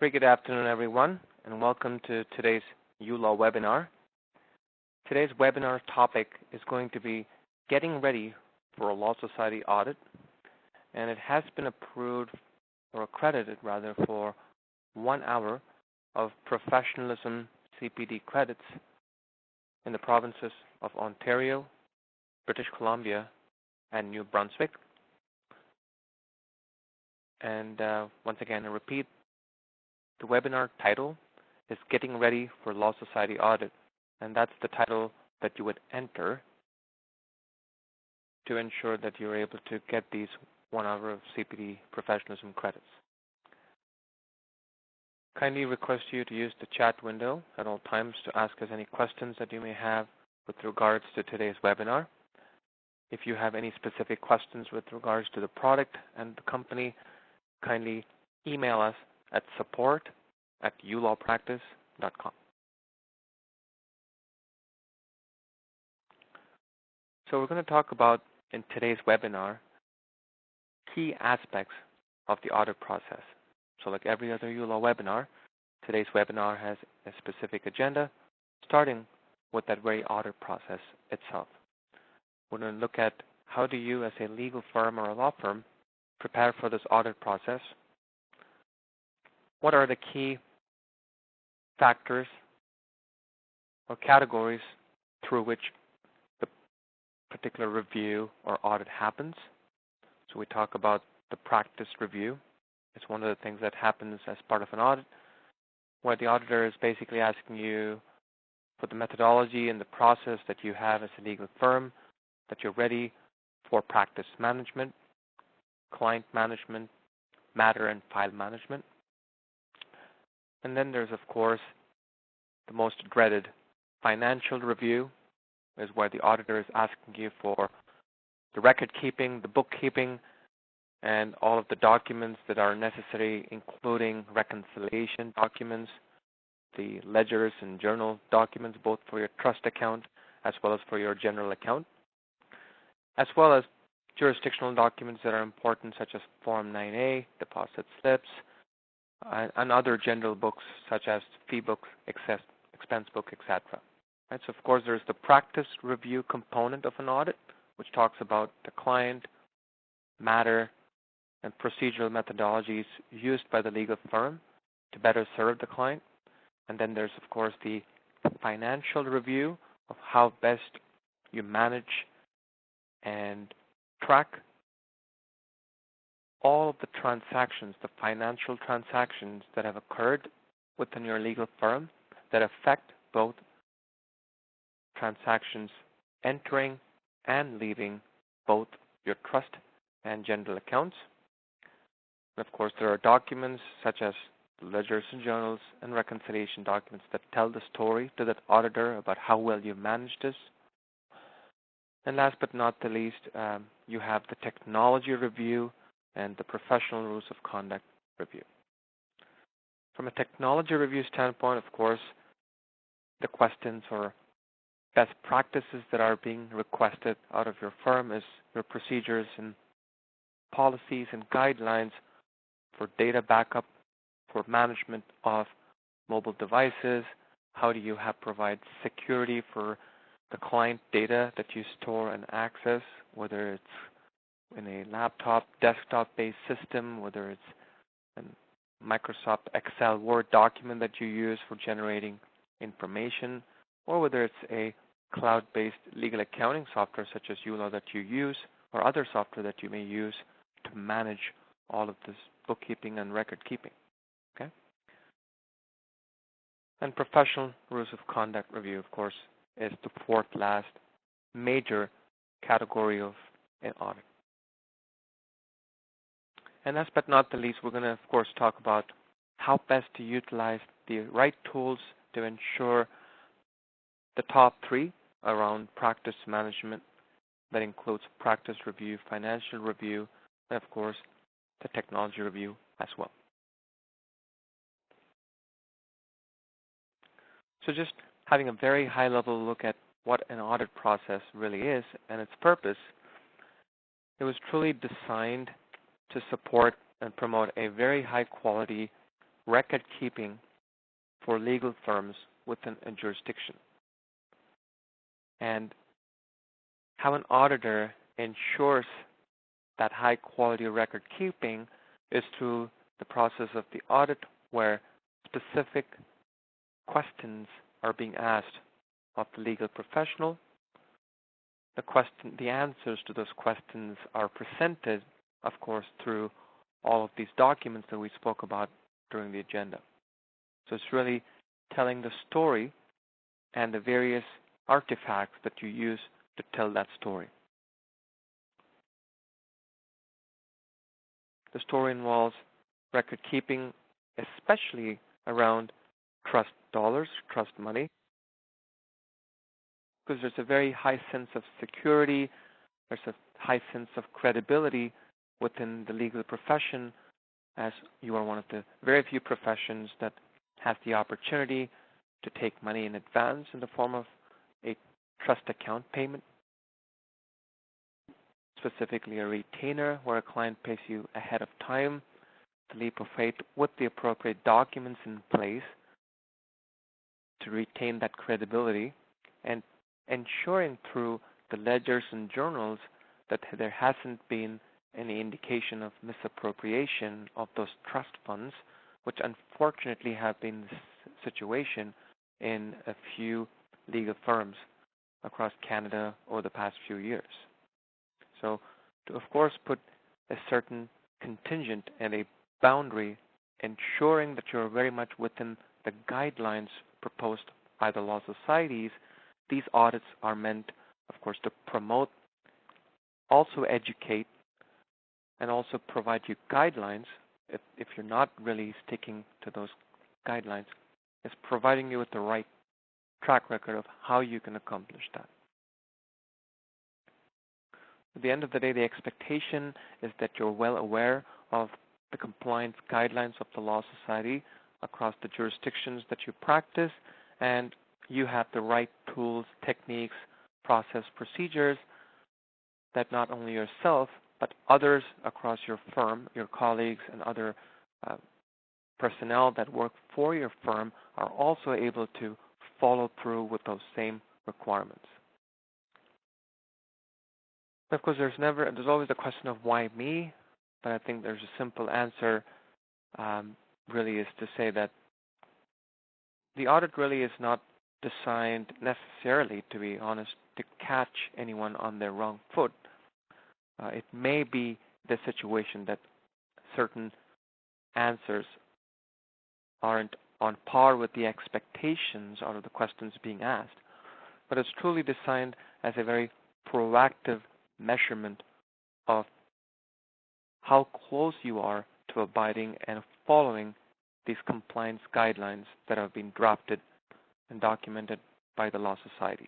Very good afternoon, everyone, and welcome to today's uLaw webinar. Today's webinar topic is going to be getting ready for a Law Society audit, and it has been approved or accredited rather for 1 hour of professionalism CPD credits in the provinces of Ontario, British Columbia, and New Brunswick. And once again, I repeat, the webinar title is Getting Ready for Law Society Audit, and that's the title that you would enter to ensure that you're able to get these 1 hour of CPD professionalism credits. Kindly request you to use the chat window at all times to ask us any questions that you may have with regards to today's webinar. If you have any specific questions with regards to the product and the company, kindly email us at support@ulawpractice.com. So we're going to talk about, in today's webinar, key aspects of the audit process. So like every other uLaw webinar, today's webinar has a specific agenda, starting with that very audit process itself. We're going to look at how do you, as a legal firm or a law firm, prepare for this audit process. What are the key factors or categories through which the particular review or audit happens? So we talk about the practice review. It's one of the things that happens as part of an audit, where the auditor is basically asking you for the methodology and the process that you have as a legal firm, that you're ready for practice management, client management, matter and file management. And then there's, of course, the most dreaded financial review, is where the auditor is asking you for the record keeping, the bookkeeping, and all of the documents that are necessary, including reconciliation documents, the ledgers and journal documents, both for your trust account as well as for your general account, as well as jurisdictional documents that are important, such as Form 9A, deposit slips, and other general books such as fee book, expense book, etc. Right? So, of course, there's the practice review component of an audit, which talks about the client, matter, and procedural methodologies used by the legal firm to better serve the client. And then there's, of course, the financial review of how best you manage and track all of the transactions, the financial transactions that have occurred within your legal firm that affect both transactions entering and leaving both your trust and general accounts. And of course, there are documents such as ledgers and journals and reconciliation documents that tell the story to that auditor about how well you managed this. And last but not the least, you have the technology review and the professional rules of conduct review. From a technology review standpoint, of course, the questions or best practices that are being requested out of your firm is your procedures and policies and guidelines for data backup, for management of mobile devices. How do you provide security for the client data that you store and access, whether it's in a laptop, desktop-based system, whether it's a Microsoft Excel Word document that you use for generating information, or whether it's a cloud-based legal accounting software such as uLaw that you use, or other software that you may use to manage all of this bookkeeping and record keeping. Okay? And professional rules of conduct review, of course, is the fourth last major category of an audit. And last but not the least, we're going to, of course, talk about how best to utilize the right tools to ensure the top three around practice management. That includes practice review, financial review, and, of course, the technology review as well. So just having a very high-level look at what an audit process really is and its purpose, it was truly designed to support and promote a very high-quality record keeping for legal firms within a jurisdiction. And how an auditor ensures that high quality record keeping is through the process of the audit, where specific questions are being asked of the legal professional. The answers to those questions are presented, of course, through all of these documents that we spoke about during the agenda. So it's really telling the story and the various artifacts that you use to tell that story. The story involves record keeping, especially around trust dollars, trust money, because there's a very high sense of security, there's a high sense of credibility within the legal profession, as you are one of the very few professions that has the opportunity to take money in advance in the form of a trust account payment, specifically a retainer where a client pays you ahead of time, the leap of faith with the appropriate documents in place to retain that credibility, and ensuring through the ledgers and journals that there hasn't been any indication of misappropriation of those trust funds, which unfortunately have been the situation in a few legal firms across Canada over the past few years. So to, of course, put a certain contingent and a boundary, ensuring that you're very much within the guidelines proposed by the law societies, these audits are meant, of course, to promote, also educate, and also provide you guidelines if you're not really sticking to those guidelines. It's providing you with the right track record of how you can accomplish that. At the end of the day, the expectation is that you're well aware of the compliance guidelines of the law society across the jurisdictions that you practice, and you have the right tools, techniques, process, procedures that not only yourself, but others across your firm, your colleagues and other personnel that work for your firm are also able to follow through with those same requirements. Of course, there's always the question of why me, but I think there's a simple answer, really is to say that the audit really is not designed necessarily, to be honest, to catch anyone on their wrong foot. It may be the situation that certain answers aren't on par with the expectations out of the questions being asked, but it's truly designed as a very proactive measurement of how close you are to abiding and following these compliance guidelines that have been drafted and documented by the law societies.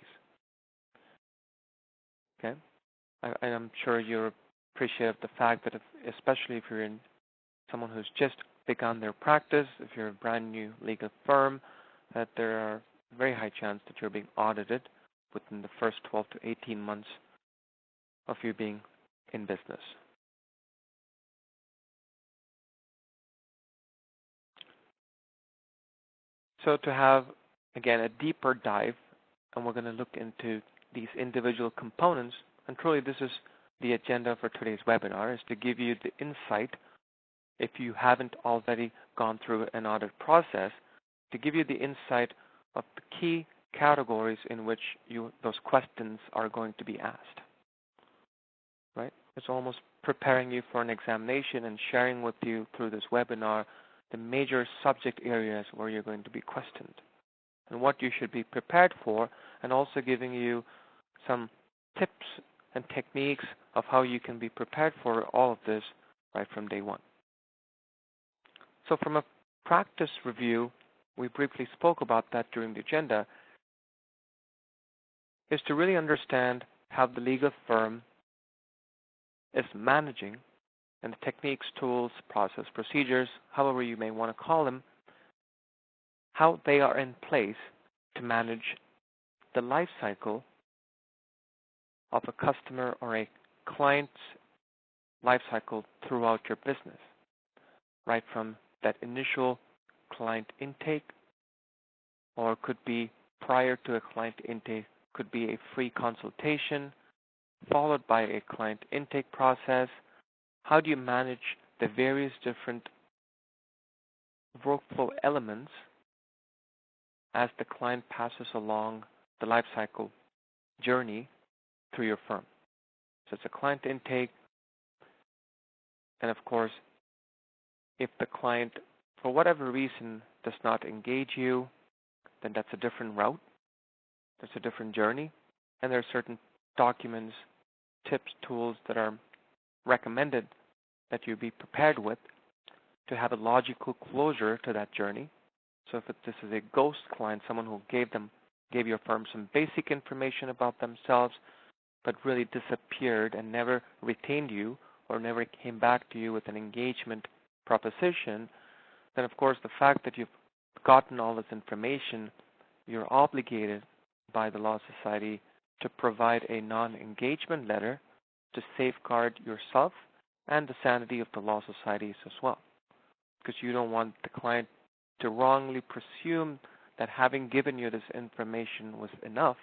Okay? I'm sure you're appreciative of the fact that especially if you're in someone who's just begun their practice, if you're a brand new legal firm, that there are a very high chance that you're being audited within the first 12 to 18 months of you being in business. So to have, again, a deeper dive, and we're going to look into these individual components, and truly this is the agenda for today's webinar, is to give you the insight, if you haven't already gone through an audit process, to give you the insight of the key categories in which those questions are going to be asked. Right? It's almost preparing you for an examination and sharing with you through this webinar the major subject areas where you're going to be questioned and what you should be prepared for, and also giving you some tips and techniques of how you can be prepared for all of this right from day one. So from a practice review, we briefly spoke about that during the agenda, is to really understand how the legal firm is managing, and the techniques, tools, process, procedures, however you may want to call them, how they are in place to manage the life cycle of a customer or a client's life cycle throughout your business, right from that initial client intake, or could be prior to a client intake, could be a free consultation, followed by a client intake process. How do you manage the various different workflow elements as the client passes along the lifecycle journey through your firm? So it's a client intake, and of course, if the client, for whatever reason, does not engage you, then that's a different route. That's a different journey. And there are certain documents, tips, tools that are recommended that you be prepared with to have a logical closure to that journey. So if this is a ghost client, someone who gave your firm some basic information about themselves, but really disappeared and never retained you or never came back to you with an engagement proposition, then of course the fact that you've gotten all this information, you're obligated by the Law Society to provide a non-engagement letter to safeguard yourself and the sanity of the Law Societies as well. Because you don't want the client to wrongly presume that having given you this information was enough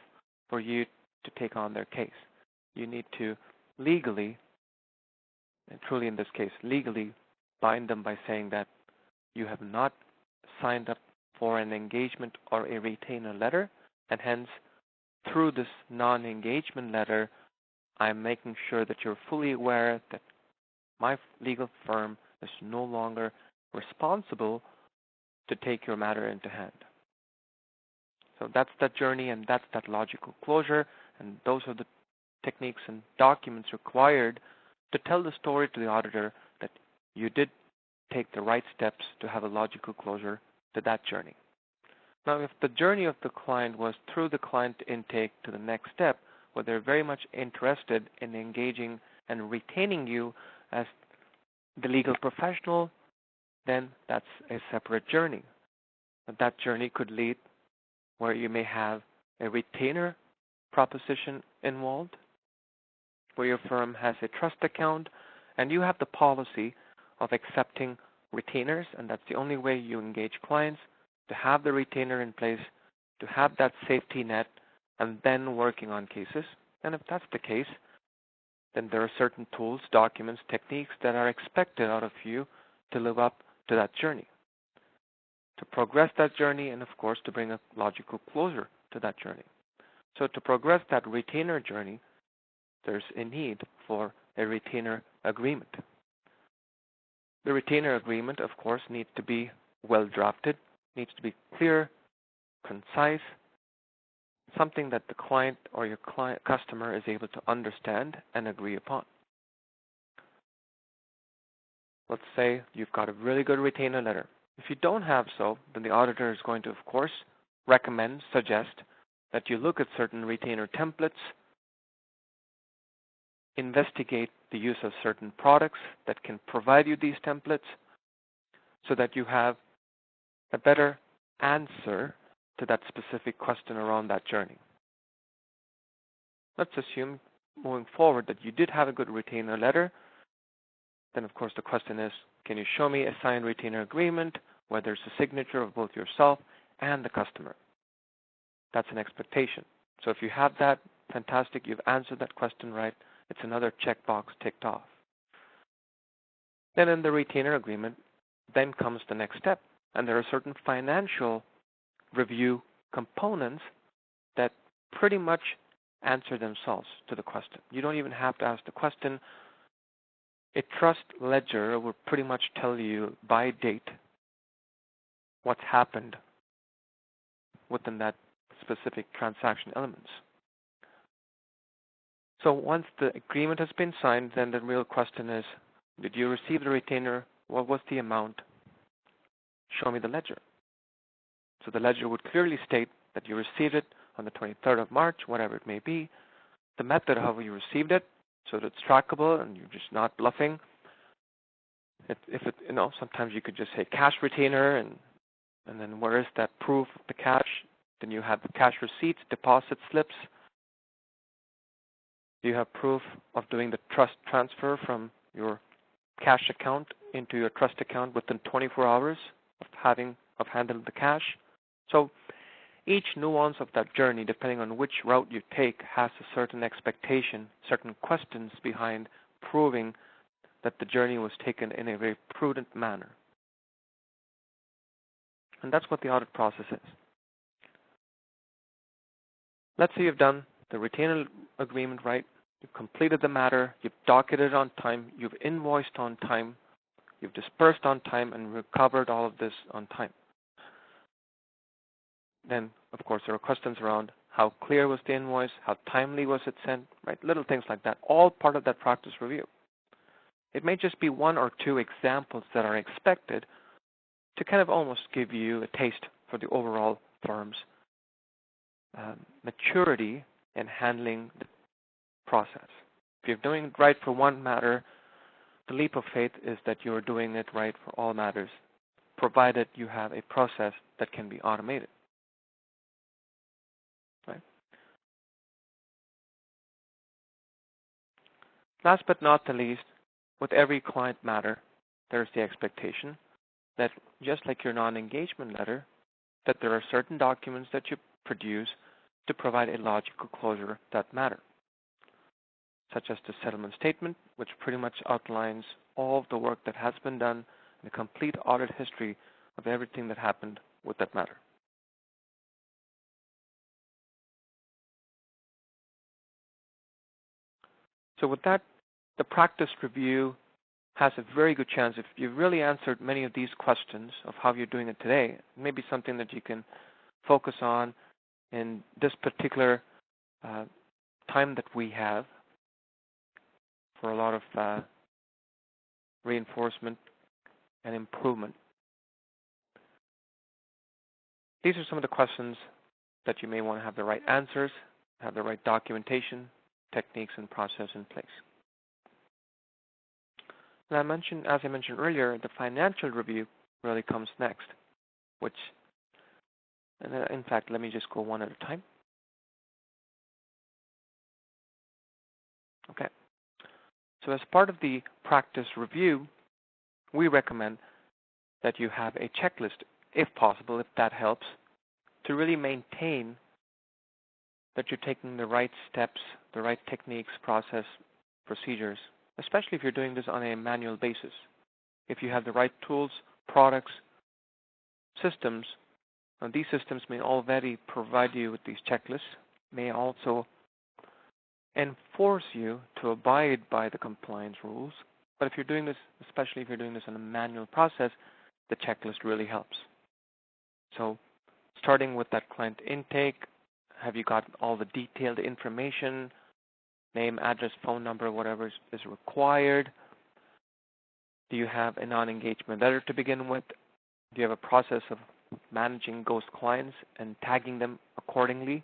for you to take on their case. You need to legally, and truly in this case legally, bind them by saying that you have not signed up for an engagement or a retainer letter, and hence through this non-engagement letter, I'm making sure that you're fully aware that my legal firm is no longer responsible to take your matter into hand. So that's that journey, and that's that logical closure, and those are the techniques and documents required to tell the story to the auditor that you did take the right steps to have a logical closure to that journey. Now, if the journey of the client was through the client intake to the next step, where they're very much interested in engaging and retaining you as the legal professional, then that's a separate journey. And that journey could lead where you may have a retainer proposition involved, where your firm has a trust account and you have the policy of accepting retainers, and that's the only way you engage clients, to have the retainer in place, to have that safety net, and then working on cases. And if that's the case, then there are certain tools, documents, techniques that are expected out of you to live up to that journey, to progress that journey, and of course to bring a logical closure to that journey. So to progress that retainer journey, there's a need for a retainer agreement. The retainer agreement, of course, needs to be well drafted, needs to be clear, concise, something that the client or your customer is able to understand and agree upon. Let's say you've got a really good retainer letter. If you don't have so, then the auditor is going to, of course, recommend, suggest that you look at certain retainer templates, investigate the use of certain products that can provide you these templates so that you have a better answer to that specific question around that journey. Let's assume moving forward that you did have a good retainer letter. Then of course the question is, can you show me a signed retainer agreement where there's a signature of both yourself and the customer? That's an expectation. So if you have that, fantastic, you've answered that question right. It's another checkbox ticked off. Then in the retainer agreement, then comes the next step. And there are certain financial review components that pretty much answer themselves to the question. You don't even have to ask the question. A trust ledger will pretty much tell you by date what's happened within that specific transaction elements. So once the agreement has been signed, then the real question is, did you receive the retainer? What was the amount? Show me the ledger. So the ledger would clearly state that you received it on the 23rd of March, whatever it may be, the method of how you received it, so that it's trackable and you're just not bluffing. Sometimes you could just say cash retainer, and then where is that proof of the cash? Then you have the cash receipts, deposit slips. You have proof of doing the trust transfer from your cash account into your trust account within 24 hours of handling the cash. So each nuance of that journey, depending on which route you take, has a certain expectation, certain questions behind proving that the journey was taken in a very prudent manner. And that's what the audit process is. Let's say you've done the retainer agreement right, you've completed the matter, you've docketed on time, you've invoiced on time, you've dispersed on time, and recovered all of this on time. Then, of course, there are questions around how clear was the invoice, how timely was it sent, right? Little things like that, all part of that practice review. It may just be one or two examples that are expected to kind of almost give you a taste for the overall firm's maturity in handling the process. If you're doing it right for one matter, the leap of faith is that you're doing it right for all matters, provided you have a process that can be automated. Right? Last but not the least, with every client matter, there's the expectation that just like your non-engagement letter, that there are certain documents that you produce to provide a logical closure to that matter, such as the settlement statement, which pretty much outlines all of the work that has been done and a complete audit history of everything that happened with that matter. So with that, the practice review has a very good chance, if you've really answered many of these questions of how you're doing it today, it may be something that you can focus on in this particular time that we have for a lot of reinforcement and improvement. These are some of the questions that you may want to have the right answers, have the right documentation, techniques, and process in place. And as I mentioned earlier, the financial review really comes next, which, and in fact, let me just go one at a time. Okay. So as part of the practice review, we recommend that you have a checklist, if possible, if that helps, to really maintain that you're taking the right steps, the right techniques, process, procedures, especially if you're doing this on a manual basis. If you have the right tools, products, systems, and these systems may already provide you with these checklists, may also enforce you to abide by the compliance rules. But if you're doing this, especially if you're doing this in a manual process, the checklist really helps. So starting with that client intake, have you got all the detailed information, name, address, phone number, whatever is required? Do you have a non-engagement letter to begin with? Do you have a process of managing ghost clients and tagging them accordingly?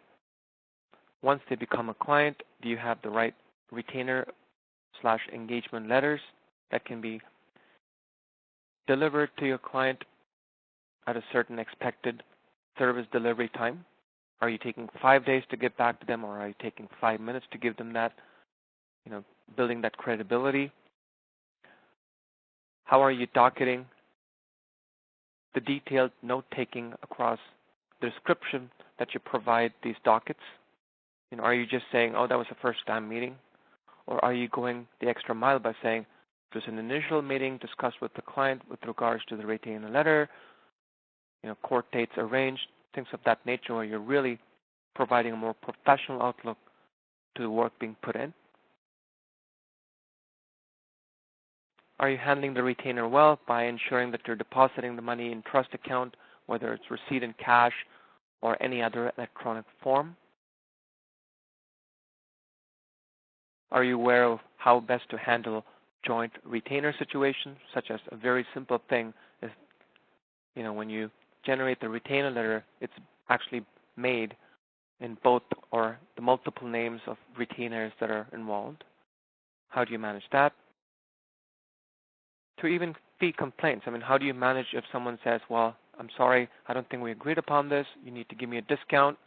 Once they become a client, do you have the right retainer/engagement letters that can be delivered to your client at a certain expected service delivery time? Are you taking 5 days to get back to them, or are you taking 5 minutes to give them that, building that credibility? How are you docketing the detailed note-taking across the description that you provide these dockets? Are you just saying, oh, that was a first-time meeting? Or are you going the extra mile by saying, there's an initial meeting discussed with the client with regards to the retainer letter, court dates arranged, things of that nature, where you're really providing a more professional outlook to the work being put in? Are you handling the retainer well by ensuring that you're depositing the money in trust account, whether it's receipt in cash or any other electronic form? Are you aware of how best to handle joint retainer situations, such as a very simple thing is, when you generate the retainer letter, it's actually made in both or the multiple names of retainers that are involved. How do you manage that? To even fee complaints, how do you manage if someone says, well, I'm sorry, I don't think we agreed upon this, you need to give me a discount?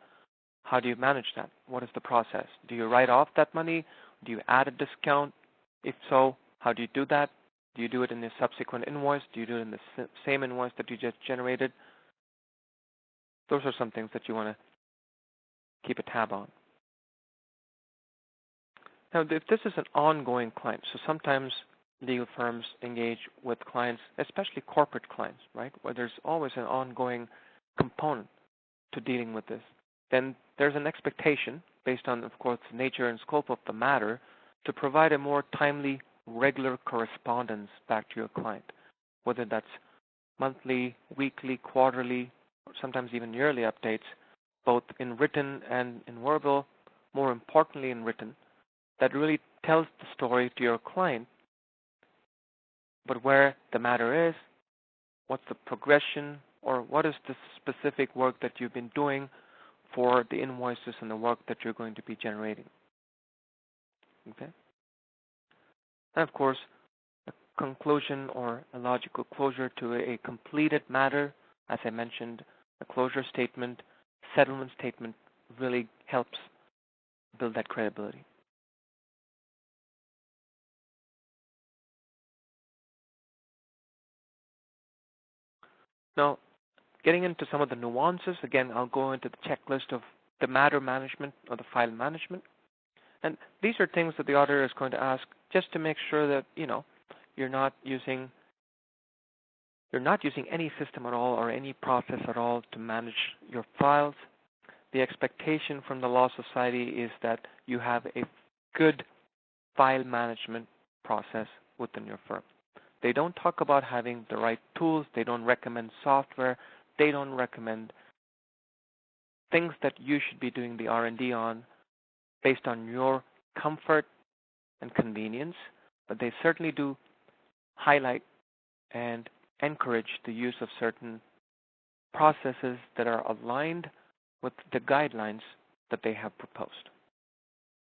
How do you manage that? What is the process? Do you write off that money? Do you add a discount? If so, how do you do that? Do you do it in a subsequent invoice? Do you do it in the same invoice that you just generated? Those are some things that you want to keep a tab on. Now, if this is an ongoing client, so sometimes legal firms engage with clients, especially corporate clients, right, where there's always an ongoing component to dealing with this, then there's an expectation based on, of course, the nature and scope of the matter to provide a more timely, regular correspondence back to your client, whether that's monthly, weekly, quarterly, or sometimes even yearly updates, both in written and in verbal, more importantly in written, that really tells the story to your client, but where the matter is, what's the progression, or what is the specific work that you've been doing for the invoices and the work that you're going to be generating. Okay? And of course, a conclusion or a logical closure to a completed matter, as I mentioned, a closure statement, settlement statement really helps build that credibility. Now, getting into some of the nuances, again, I'll go into the checklist of the matter management or the file management. And these are things that the auditor is going to ask just to make sure that, you're not using any system at all or any process at all to manage your files. The expectation from the Law Society is that you have a good file management process within your firm. They don't talk about having the right tools. They don't recommend software. They don't recommend things that you should be doing the R&D on based on your comfort and convenience, but they certainly do highlight and encourage the use of certain processes that are aligned with the guidelines that they have proposed,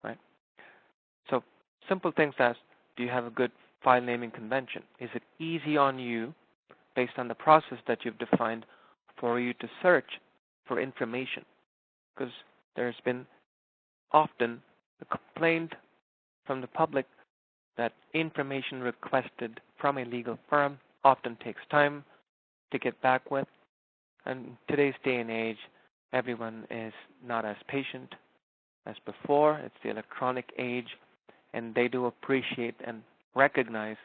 right? So simple things as, do you have a good file naming convention? Is it easy on you, based on the process that you've defined, for you to search for information? Because there's been often a complaint from the public that information requested from a legal firm often takes time to get back with. And in today's day and age, everyone is not as patient as before. It's the electronic age, and they do appreciate and recognize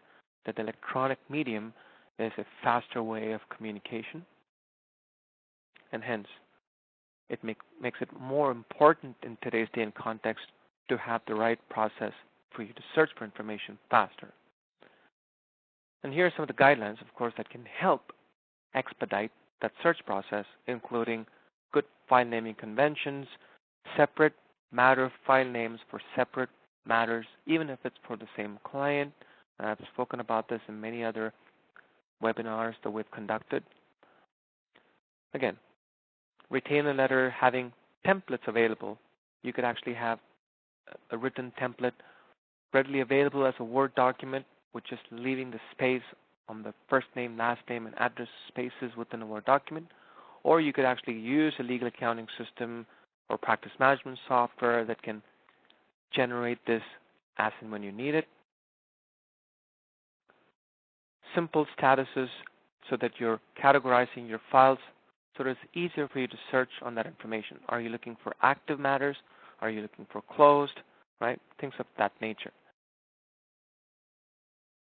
that the electronic medium is a faster way of communication, and hence it makes it more important in today's day and context to have the right process for you to search for information faster. And here are some of the guidelines, of course, that can help expedite that search process, including good file naming conventions, separate matter file names for separate matters, even if it's for the same client. I've spoken about this in many other webinars that we've conducted. Again, retainer letter having templates available. You could actually have a written template readily available as a Word document with just leaving the space on the first name, last name, and address spaces within a Word document. Or you could actually use a legal accounting system or practice management software that can generate this as and when you need it. Simple statuses so that you're categorizing your files so that it's easier for you to search on that information. Are you looking for active matters? Are you looking for closed? Right? Things of that nature.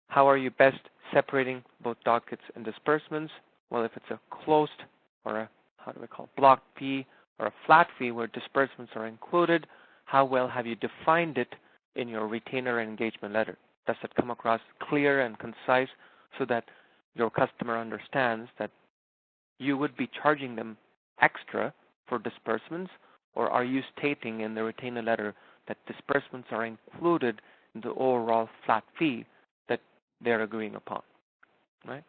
How are you best separating both dockets and disbursements? Well, if it's a closed or a, block fee or a flat fee where disbursements are included, how well have you defined it in your retainer and engagement letter? Does it come across clear and concise so that your customer understands that you would be charging them extra for disbursements, or are you stating in the retainer letter that disbursements are included in the overall flat fee that they're agreeing upon, right?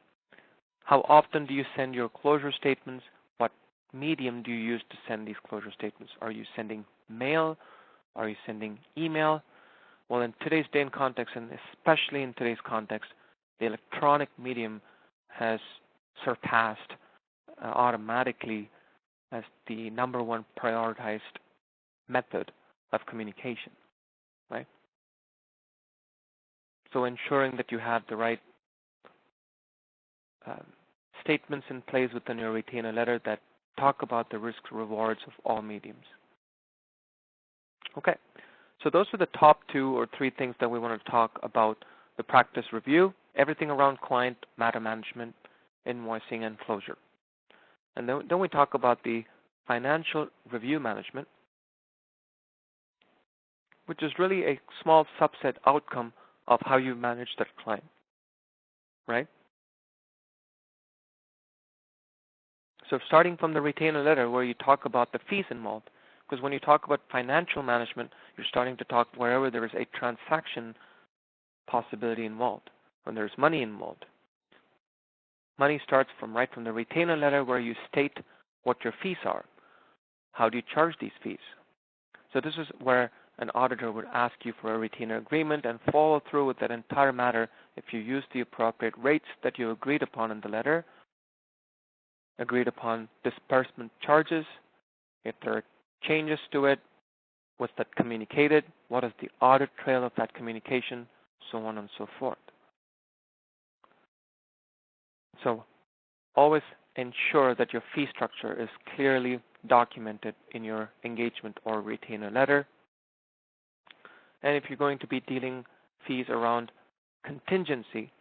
How often do you send your closure statements? What medium do you use to send these closure statements? Are you sending mail? Are you sending email? Well, in today's day and context, and especially in today's context, the electronic medium has surpassed automatically as the number one prioritized method of communication, right? So ensuring that you have the right statements in place within your retainer letter that talk about the risks and rewards of all mediums. Okay, so those are the top 2 or 3 things that we want to talk about the practice review, everything around client matter management, invoicing, and closure. And then we talk about the financial review management, which is really a small subset outcome of how you manage that client, right? So starting from the retainer letter where you talk about the fees involved, because when you talk about financial management, you're starting to talk wherever there is a transaction possibility involved, when there's money involved. Money starts right from the retainer letter where you state what your fees are. How do you charge these fees? So this is where an auditor would ask you for a retainer agreement and follow through with that entire matter if you use the appropriate rates that you agreed upon in the letter, agreed upon disbursement charges, if there are changes to it, was that communicated, what is the audit trail of that communication, so on and so forth. So always ensure that your fee structure is clearly documented in your engagement or retainer letter. And if you're going to be dealing fees around contingency,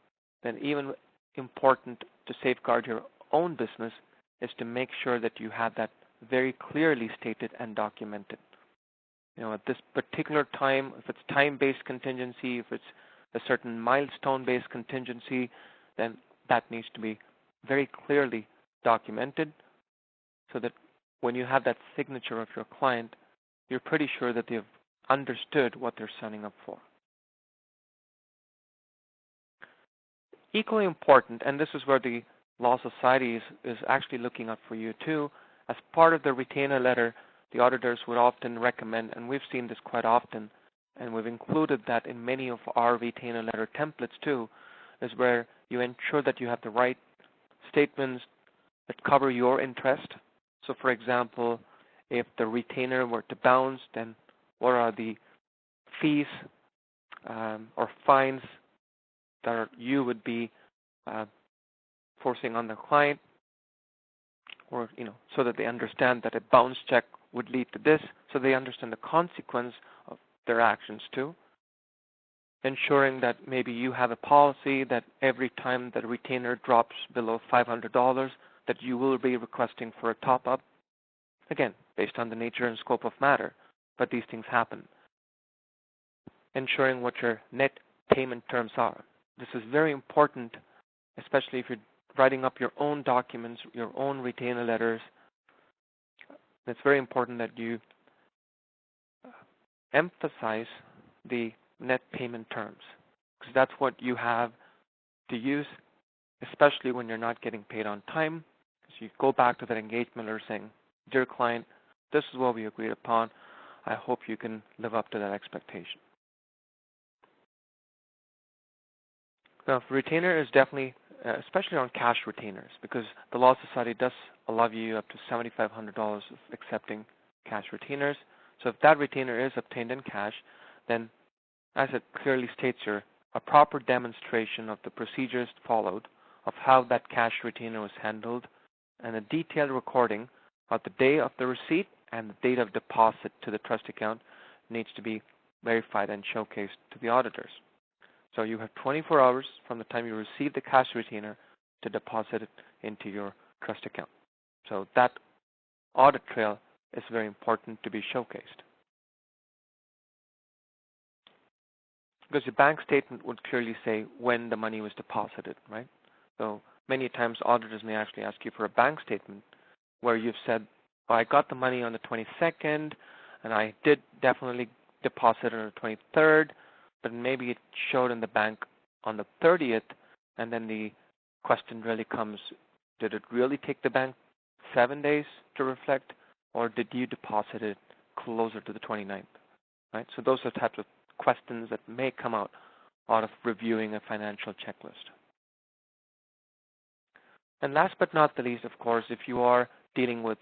then even important to safeguard your own business is to make sure that you have that very clearly stated and documented. At this particular time, if it's time-based contingency, if it's a certain milestone-based contingency, then that needs to be very clearly documented so that when you have that signature of your client, you're pretty sure that they've understood what they're signing up for. Equally important, and this is where the Law Society is actually looking out for you too, as part of the retainer letter, the auditors would often recommend, and we've seen this quite often, and we've included that in many of our retainer letter templates too, is where you ensure that you have the right statements that cover your interest. So for example, if the retainer were to bounce, then what are the fees or fines that you would be forcing on the client, or so that they understand that a bounce check would lead to this, so they understand the consequence of their actions too. Ensuring that maybe you have a policy that every time that a retainer drops below $500, that you will be requesting for a top-up. Again, based on the nature and scope of matter, but these things happen. Ensuring what your net payment terms are. This is very important, especially if you're writing up your own documents, your own retainer letters. It's very important that you emphasize the net payment terms, because that's what you have to use, especially when you're not getting paid on time. So you go back to that engagement letter saying, "Dear client, this is what we agreed upon. I hope you can live up to that expectation." Now, retainer is definitely, especially on cash retainers, because the Law Society does allow you up to $7,500 of accepting cash retainers. So if that retainer is obtained in cash, then as it clearly states here, a proper demonstration of the procedures followed, of how that cash retainer was handled, and a detailed recording of the day of the receipt and the date of deposit to the trust account needs to be verified and showcased to the auditors. So you have 24 hours from the time you receive the cash retainer to deposit it into your trust account. So that audit trail is very important to be showcased. Because your bank statement would clearly say when the money was deposited, right? So many times auditors may actually ask you for a bank statement where you've said, "Oh, I got the money on the 22nd, and I did definitely deposit it on the 23rd, but maybe it showed in the bank on the 30th, and then the question really comes, did it really take the bank 7 days to reflect, or did you deposit it closer to the 29th, right? So those are types of questions that may come out of reviewing a financial checklist. And last but not the least, of course, if you are dealing with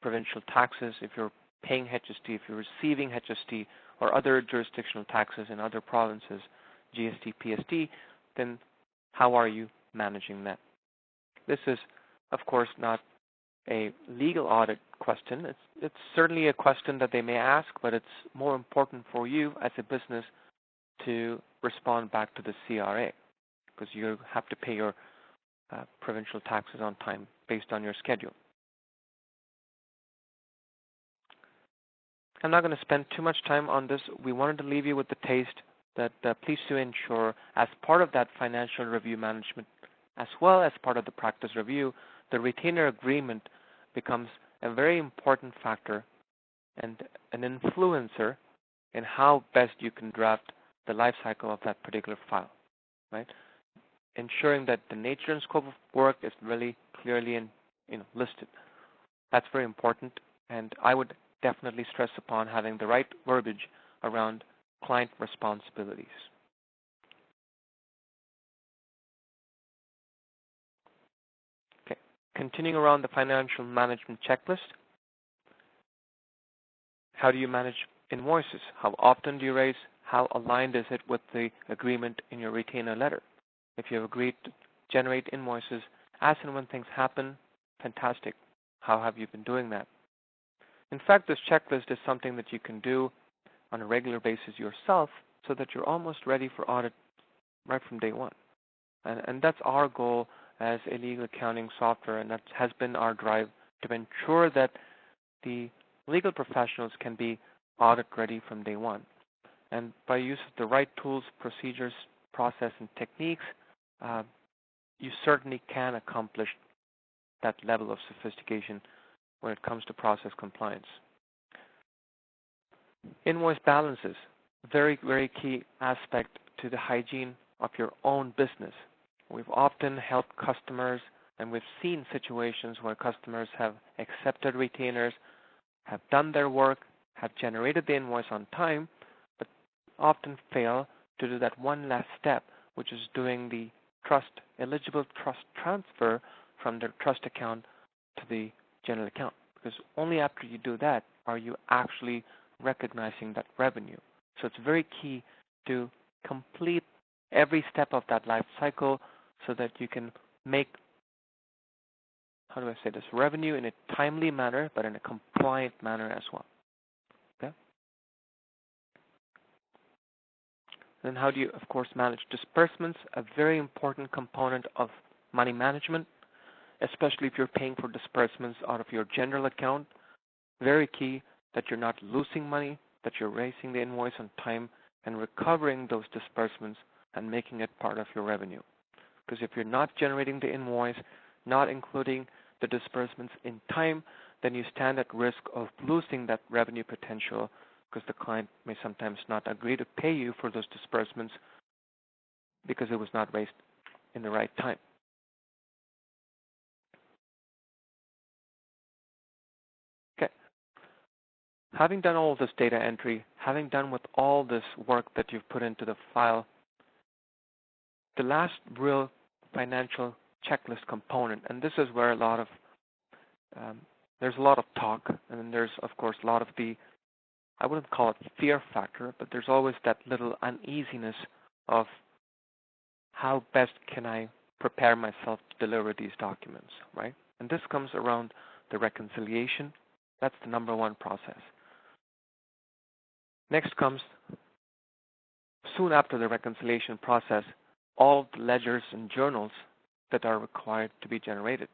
provincial taxes, if you're paying HST, if you're receiving HST or other jurisdictional taxes in other provinces, GST, PST, then how are you managing that? This is, of course, not a legal audit question. It's certainly a question that they may ask, but it's more important for you as a business to respond back to the CRA, because you have to pay your provincial taxes on time based on your schedule. I'm not going to spend too much time on this. We wanted to leave you with the taste that please do ensure, as part of that financial review management, as well as part of the practice review, the retainer agreement becomes a very important factor and an influencer in how best you can draft the life cycle of that particular file, right? Ensuring that the nature and scope of work is really clearly listed. That's very important, and I would definitely stress upon having the right verbiage around client responsibilities. Okay, continuing around the financial management checklist. How do you manage invoices? How often do you raise? How aligned is it with the agreement in your retainer letter? If you have agreed to generate invoices as and when things happen, fantastic. How have you been doing that? In fact, this checklist is something that you can do on a regular basis yourself so that you're almost ready for audit right from day one. And that's our goal as a legal accounting software, and that has been our drive to ensure that the legal professionals can be audit ready from day one. And by use of the right tools, procedures, process, and techniques, you certainly can accomplish that level of sophistication when it comes to process compliance. Invoice balances, very, very key aspect to the hygiene of your own business. We've often helped customers, and we've seen situations where customers have accepted retainers, have done their work, have generated the invoice on time, but often fail to do that one last step, which is doing the eligible trust transfer from their trust account to the general account. Because only after you do that are you actually recognizing that revenue. So it's very key to complete every step of that life cycle so that you can make, how do I say this, revenue in a timely manner, but in a compliant manner as well. Okay? Then how do you, of course, manage disbursements? A very important component of money management, especially if you're paying for disbursements out of your general account. Very key that you're not losing money, that you're raising the invoice on time and recovering those disbursements and making it part of your revenue. Because if you're not generating the invoice, not including the disbursements in time, then you stand at risk of losing that revenue potential, because the client may sometimes not agree to pay you for those disbursements because it was not raised in the right time. Okay. Having done all this data entry, having done with all this work that you've put into the file, the last real financial checklist component, and this is where there's a lot of talk, and then there's, of course, a lot of the, I wouldn't call it fear factor, but there's always that little uneasiness of how best can I prepare myself to deliver these documents, right? And this comes around the reconciliation. That's the number one process. Next comes, soon after the reconciliation process, all the ledgers and journals that are required to be generated.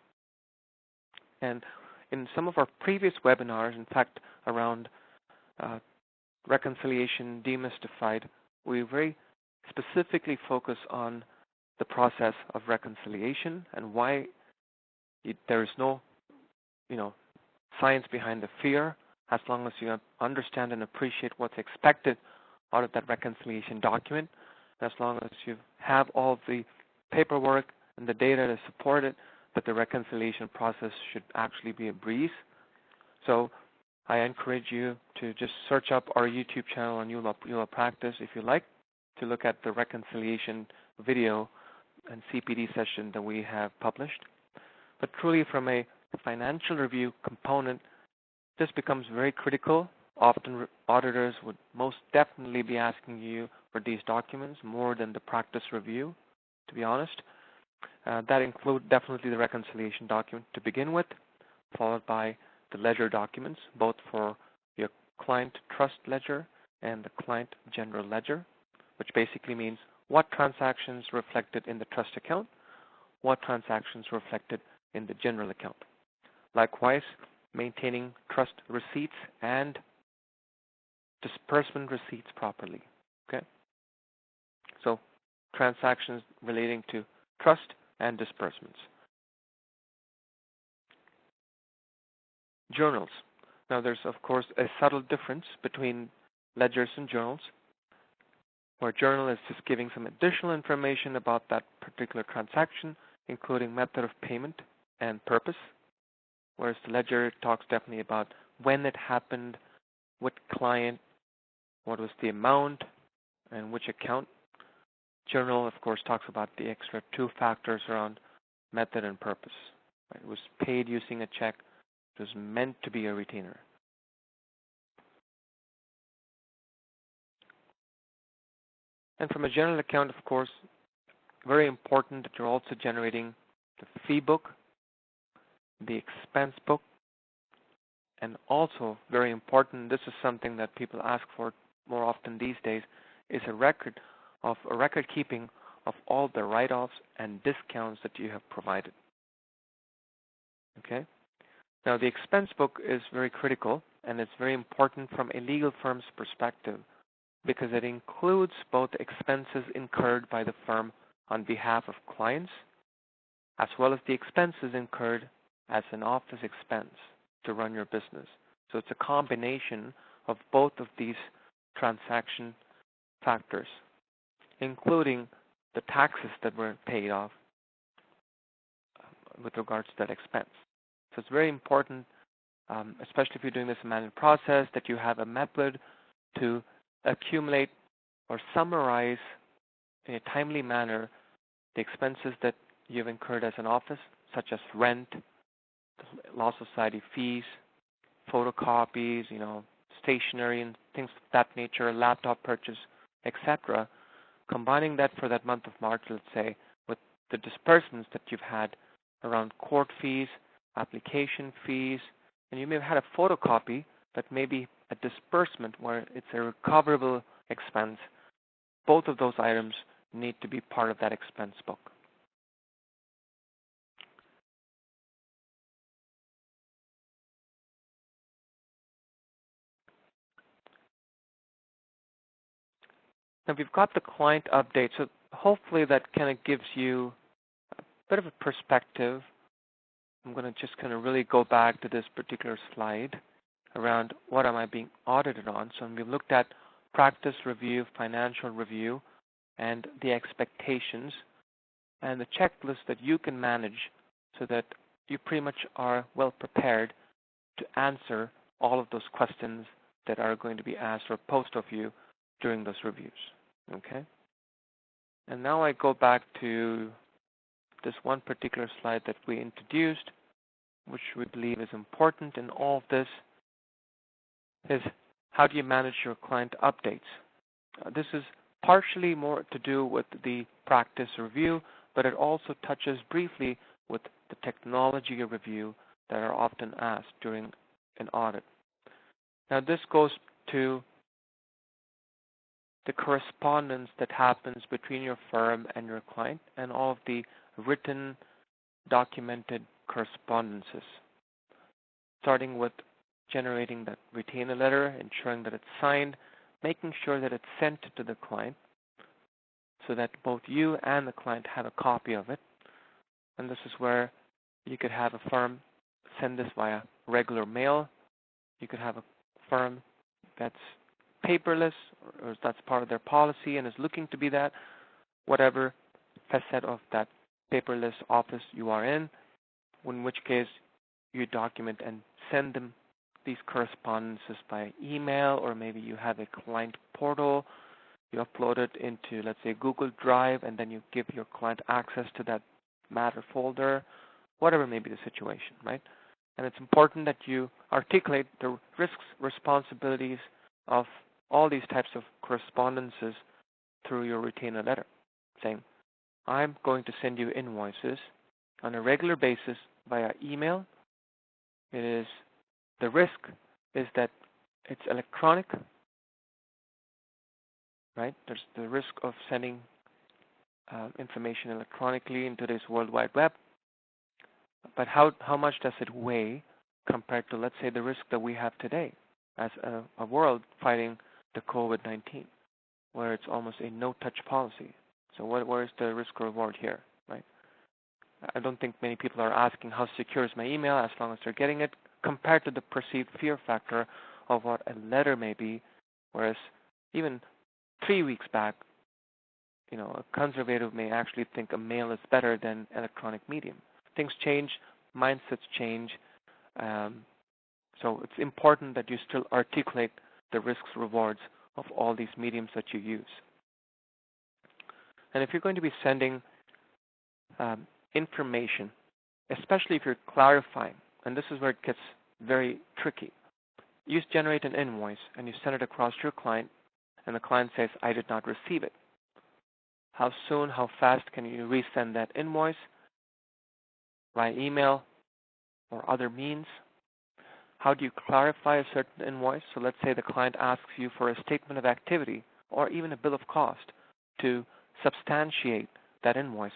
And in some of our previous webinars, in fact, around reconciliation demystified, we very specifically focus on the process of reconciliation and why there is no, science behind the fear, as long as you understand and appreciate what's expected out of that reconciliation document. As long as you have all the paperwork and the data to support it, that the reconciliation process should actually be a breeze. So I encourage you to just search up our YouTube channel on ulawpractice if you like, to look at the reconciliation video and CPD session that we have published. But truly, from a financial review component, this becomes very critical. Often auditors would most definitely be asking you for these documents more than the practice review, to be honest. That includes definitely the reconciliation document to begin with, followed by the ledger documents, both for your client trust ledger and the client general ledger, which basically means what transactions reflected in the trust account, what transactions reflected in the general account. Likewise, maintaining trust receipts and disbursement receipts properly. Okay? So transactions relating to trust and disbursements. Journals. Now there's of course a subtle difference between ledgers and journals, where journal is just giving some additional information about that particular transaction, including method of payment and purpose, whereas the ledger talks definitely about when it happened, what client, what was the amount, and which account. Journal, of course, talks about the extra two factors around method and purpose. Right? It was paid using a check. It was meant to be a retainer. And from a general account, of course, very important that you're also generating the fee book, the expense book, and also very important, this is something that people ask for more often these days, is a record keeping of all the write-offs and discounts that you have provided. Okay? Now the expense book is very critical, and it's very important from a legal firm's perspective because it includes both expenses incurred by the firm on behalf of clients as well as the expenses incurred as an office expense to run your business. So it's a combination of both of these transaction factors, including the taxes that were paid off with regards to that expense. So it's very important, especially if you're doing this manual process, that you have a method to accumulate or summarize in a timely manner the expenses that you've incurred as an office, such as rent, law society fees, photocopies, stationery and things of that nature, laptop purchase, etc. Combining that for that month of March, let's say, with the disbursements that you've had around court fees, application fees, and you may have had a photocopy, but maybe a disbursement where it's a recoverable expense. Both of those items need to be part of that expense book. Now we've got the client update, so hopefully that kind of gives you a bit of a perspective. I'm going to just kind of really go back to this particular slide around what am I being audited on. So we've looked at practice review, financial review, and the expectations, and the checklist that you can manage so that you pretty much are well prepared to answer all of those questions that are going to be asked or posed of you during those reviews. Okay? And now I go back to this one particular slide that we introduced, which we believe is important in all of this, is how do you manage your client updates? This is partially more to do with the practice review, but it also touches briefly with the technology review that are often asked during an audit. Now this goes to the correspondence that happens between your firm and your client and all of the written, documented correspondences, starting with generating that retainer letter, ensuring that it's signed, making sure that it's sent to the client so that both you and the client have a copy of it. And this is where you could have a firm send this via regular mail. You could have a firm that's paperless, or that's part of their policy and is looking to be that, whatever facet of that paperless office you are in which case you document and send them these correspondences by email, or maybe you have a client portal, you upload it into, let's say, Google Drive, and then you give your client access to that matter folder, whatever may be the situation, right? And it's important that you articulate the risks, responsibilities of all these types of correspondences through your retainer letter, saying, I'm going to send you invoices on a regular basis via email. the risk is that it's electronic, right? There's the risk of sending information electronically in today's World Wide Web. But how much does it weigh compared to, let's say, the risk that we have today as a world fighting the COVID-19, where it's almost a no-touch policy? So where is the risk reward here, right? I don't think many people are asking how secure is my email as long as they're getting it, compared to the perceived fear factor of what a letter may be, whereas even 3 weeks back, a conservative may actually think a mail is better than electronic medium. Things change, mindsets change, so it's important that you still articulate the risks, rewards of all these mediums that you use. And if you're going to be sending information, especially if you're clarifying, and this is where it gets very tricky. You generate an invoice and you send it across to your client, and the client says, I did not receive it. How soon, how fast can you resend that invoice? Via email or other means? How do you clarify a certain invoice? So let's say the client asks you for a statement of activity or even a bill of cost to substantiate that invoice.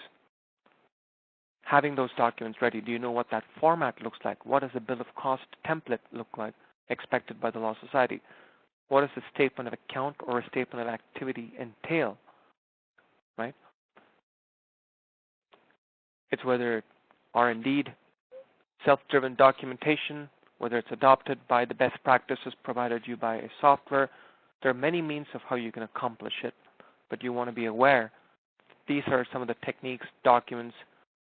Having those documents ready, do you know what that format looks like? What does a bill of cost template look like expected by the Law Society? What does a statement of account or a statement of activity entail? Right? It's whether it are indeed self-driven documentation, whether it's adopted by the best practices provided you by a software. There are many means of how you can accomplish it, but you want to be aware these are some of the techniques, documents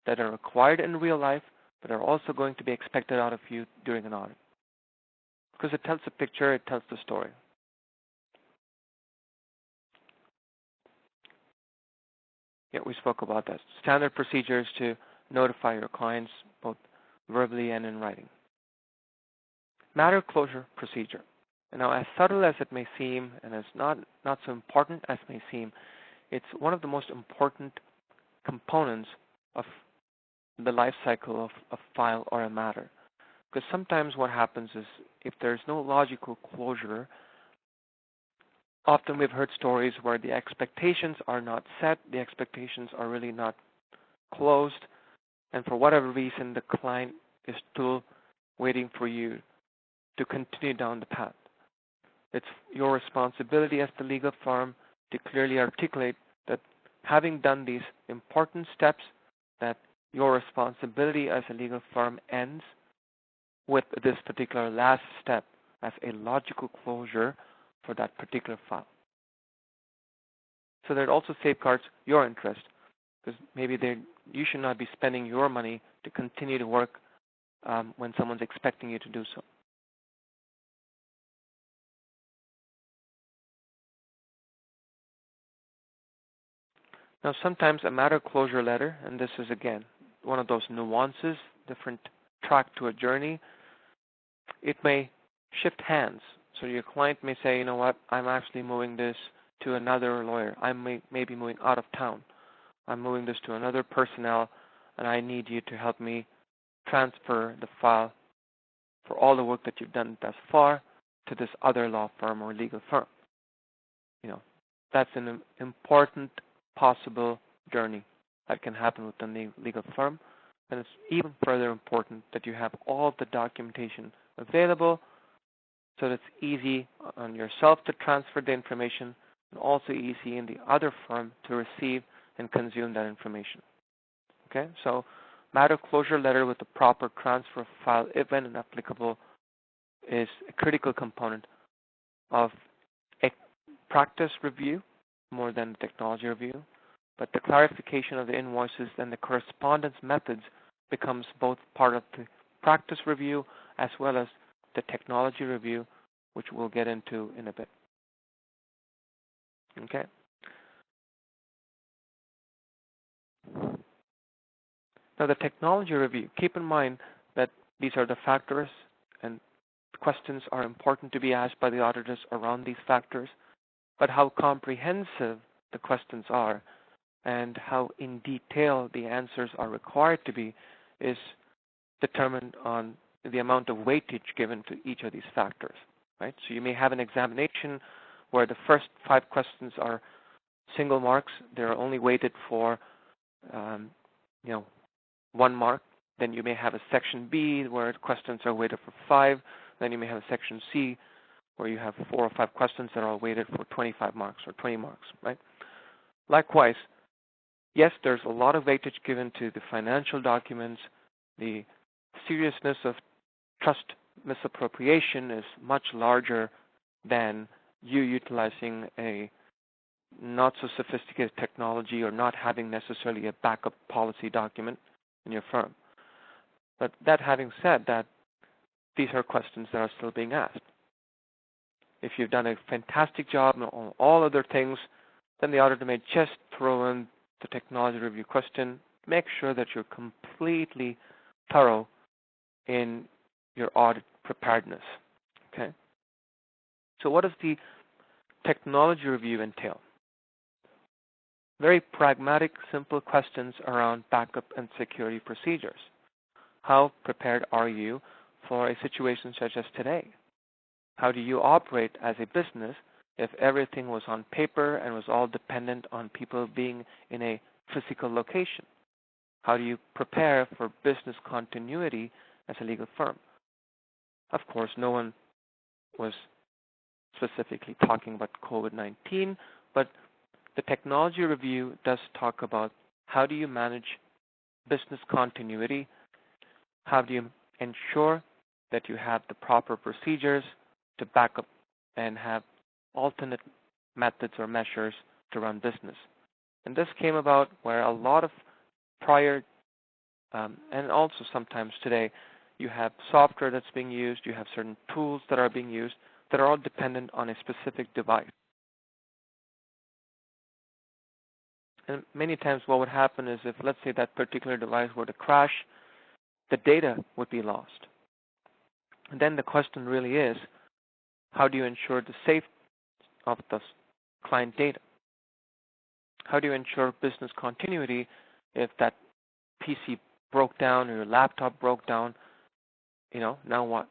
that are required in real life, but are also going to be expected out of you during an audit. Because it tells a picture, it tells the story. Yeah, we spoke about that. Standard procedures to notify your clients, both verbally and in writing. Matter closure procedure. And now, as subtle as it may seem, and as not so important as it may seem, it's one of the most important components of the life cycle of a file or a matter. Because sometimes what happens is if there's no logical closure, often we've heard stories where the expectations are not set, the expectations are really not closed, and for whatever reason, the client is still waiting for you to continue down the path. It's your responsibility as the legal firm to clearly articulate that having done these important steps, that your responsibility as a legal firm ends with this particular last step as a logical closure for that particular file. So that it also safeguards your interest, because maybe you should not be spending your money to continue to work when someone's expecting you to do so. Now, sometimes a matter closure letter, and this is again one of those nuances, different track to a journey, it may shift hands. So your client may say, you know what, I'm actually moving this to another lawyer. I may be moving out of town. I'm moving this to another personnel, and I need you to help me transfer the file for all the work that you've done thus far to this other law firm or legal firm. That's an important possible journey that can happen within the legal firm, and it's even further important that you have all the documentation available so that it's easy on yourself to transfer the information and also easy in the other firm to receive and consume that information. Okay, so matter closure letter with the proper transfer of file, if when applicable, is a critical component of a practice review more than technology review. But the clarification of the invoices and the correspondence methods becomes both part of the practice review as well as the technology review, which we'll get into in a bit. Okay. Now, the technology review, keep in mind that these are the factors, and questions are important to be asked by the auditors around these factors, but how comprehensive the questions are and how in detail the answers are required to be is determined on the amount of weightage given to each of these factors, right? So you may have an examination where the first 5 questions are single marks. They're only weighted for, 1 mark. Then you may have a section B where questions are weighted for 5. Then you may have a section C where you have 4 or 5 questions that are weighted for 25 marks or 20 marks, right? Likewise, yes, there's a lot of weightage given to the financial documents. The seriousness of trust misappropriation is much larger than you utilizing a not so sophisticated technology or not having necessarily a backup policy document in your firm. But that having said that, these are questions that are still being asked. If you've done a fantastic job on all other things, then the auditor may just throw in the technology review question. Make sure that you're completely thorough in your audit preparedness. Okay? So what does the technology review entail? Very pragmatic, simple questions around backup and security procedures. How prepared are you for a situation such as today? How do you operate as a business if everything was on paper and was all dependent on people being in a physical location? How do you prepare for business continuity as a legal firm? Of course, no one was specifically talking about COVID-19, but the technology review does talk about how do you manage business continuity, how do you ensure that you have the proper procedures to back up and have alternate methods or measures to run business. And this came about where a lot of prior, and also sometimes today, you have software that's being used, you have certain tools that are being used that are all dependent on a specific device. And many times what would happen is if, let's say, that particular device were to crash, the data would be lost. And then the question really is, how do you ensure the safety of the client data? How do you ensure business continuity if that PC broke down or your laptop broke down? Now what?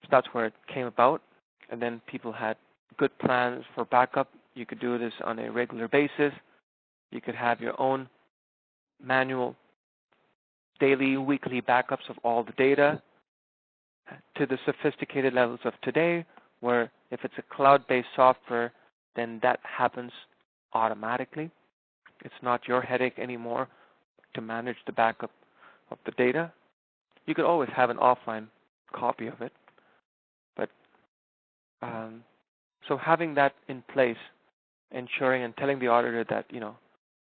So that's where it came about. And then people had good plans for backup. You could do this on a regular basis. You could have your own manual daily, weekly backups of all the data to the sophisticated levels of today, where if it's a cloud-based software, then that happens automatically. It's not your headache anymore to manage the backup of the data. You could always have an offline copy of it, but so having that in place, ensuring and telling the auditor that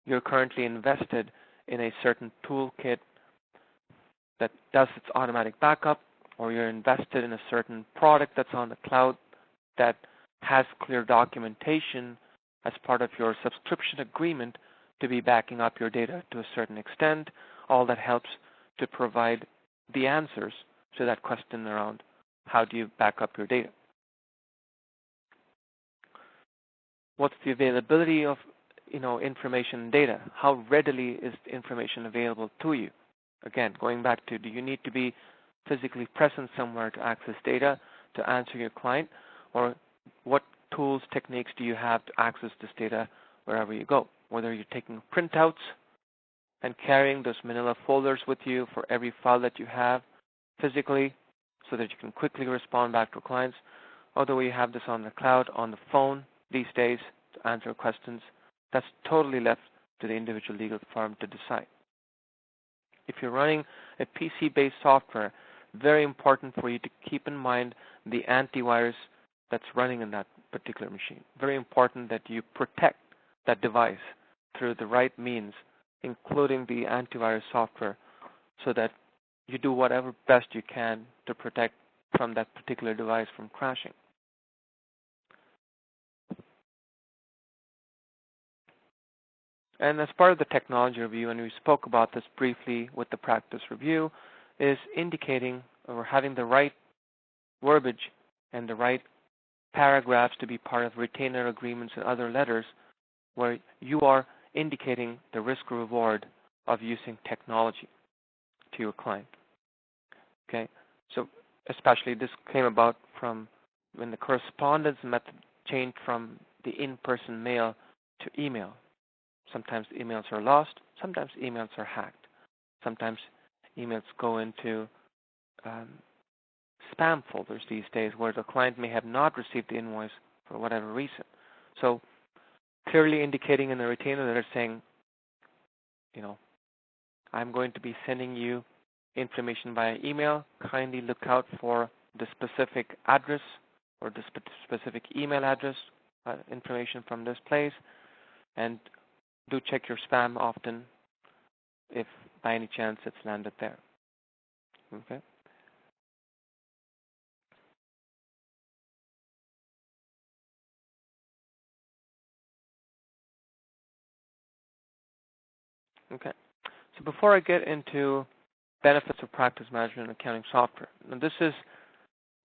you're currently invested in a certain toolkit that does its automatic backup, or you're invested in a certain product that's on the cloud that has clear documentation as part of your subscription agreement to be backing up your data to a certain extent, all that helps to provide the answers to that question around how do you back up your data. What's the availability of information and data? How readily is the information available to you? Again, going back to, do you need to be physically present somewhere to access data to answer your client, or what tools, techniques do you have to access this data wherever you go? Whether you're taking printouts and carrying those manila folders with you for every file that you have physically so that you can quickly respond back to clients, although you have this on the cloud, on the phone these days to answer questions, that's totally left to the individual legal firm to decide. If you're running a PC-based software, very important for you to keep in mind the antivirus that's running in that particular machine. Very important that you protect that device through the right means, including the antivirus software, so that you do whatever best you can to protect from that particular device from crashing. And as part of the technology review, and we spoke about this briefly with the practice review, is indicating or having the right verbiage and the right paragraphs to be part of retainer agreements and other letters where you are indicating the risk reward of using technology to your client. Okay, so especially this came about from when the correspondence method changed from the in-person mail to email. Sometimes emails are lost, sometimes emails are hacked, sometimes emails go into spam folders these days where the client may have not received the invoice for whatever reason. So clearly indicating in the retainer letter saying, I'm going to be sending you information via email. Kindly look out for the specific address or the specific email address information from this place, and do check your spam often if by any chance it's landed there. Okay. Okay. So before I get into benefits of practice management and accounting software, now this is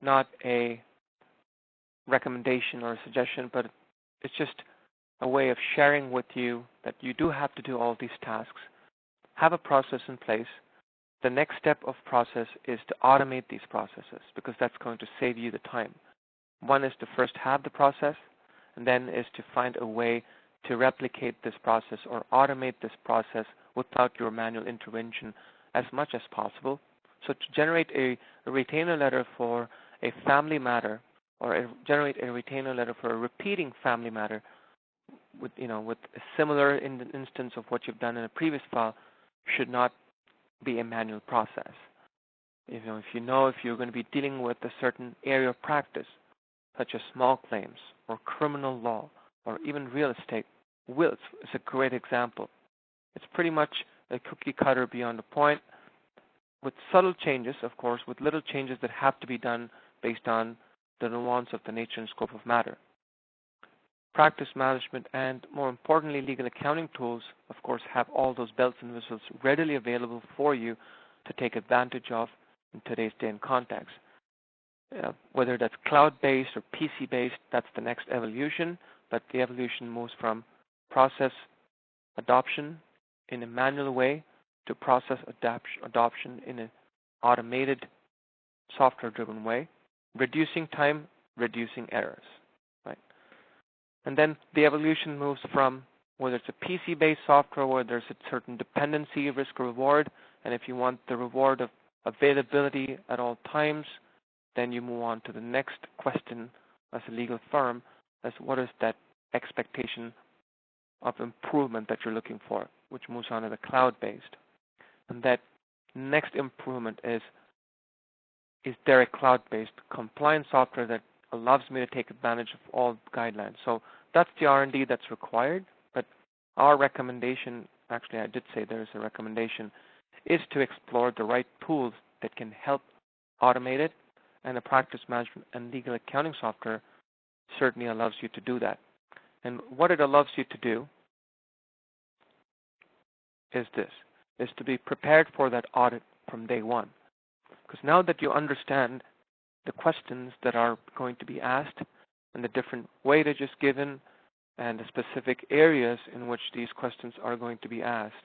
not a recommendation or a suggestion, but it's just a way of sharing with you that you do have to do all these tasks. Have a process in place. The next step of process is to automate these processes because that's going to save you the time. One is to first have the process, and then is to find a way to replicate this process or automate this process without your manual intervention as much as possible. So to generate a retainer letter for a family matter or generate a retainer letter for a repeating family matter with a similar instance of what you've done in a previous file should not be a manual process. If you're going to be dealing with a certain area of practice, such as small claims or criminal law or even real estate, wills is a great example. It's pretty much a cookie cutter beyond a point, with subtle changes, of course, with little changes that have to be done based on the nuance of the nature and scope of matter. Practice management and, more importantly, legal accounting tools, of course, have all those bells and whistles readily available for you to take advantage of in today's day and context. Whether that's cloud-based or PC-based, that's the next evolution, but the evolution moves from process adoption in a manual way to process adoption in an automated, software-driven way, reducing time, reducing errors, right? And then the evolution moves from whether it's a PC-based software where there's a certain dependency, risk, or reward, and if you want the reward of availability at all times, then you move on to the next question as a legal firm, as what is that expectation of improvement that you're looking for, which moves on to the cloud-based. And that next improvement is there a cloud-based compliance software that allows me to take advantage of all guidelines? So that's the R&D that's required, but our recommendation, actually I did say there is a recommendation, is to explore the right tools that can help automate it, and the practice management and legal accounting software certainly allows you to do that. And what it allows you to do is to be prepared for that audit from day one. Because now that you understand the questions that are going to be asked and the different weightages given and the specific areas in which these questions are going to be asked,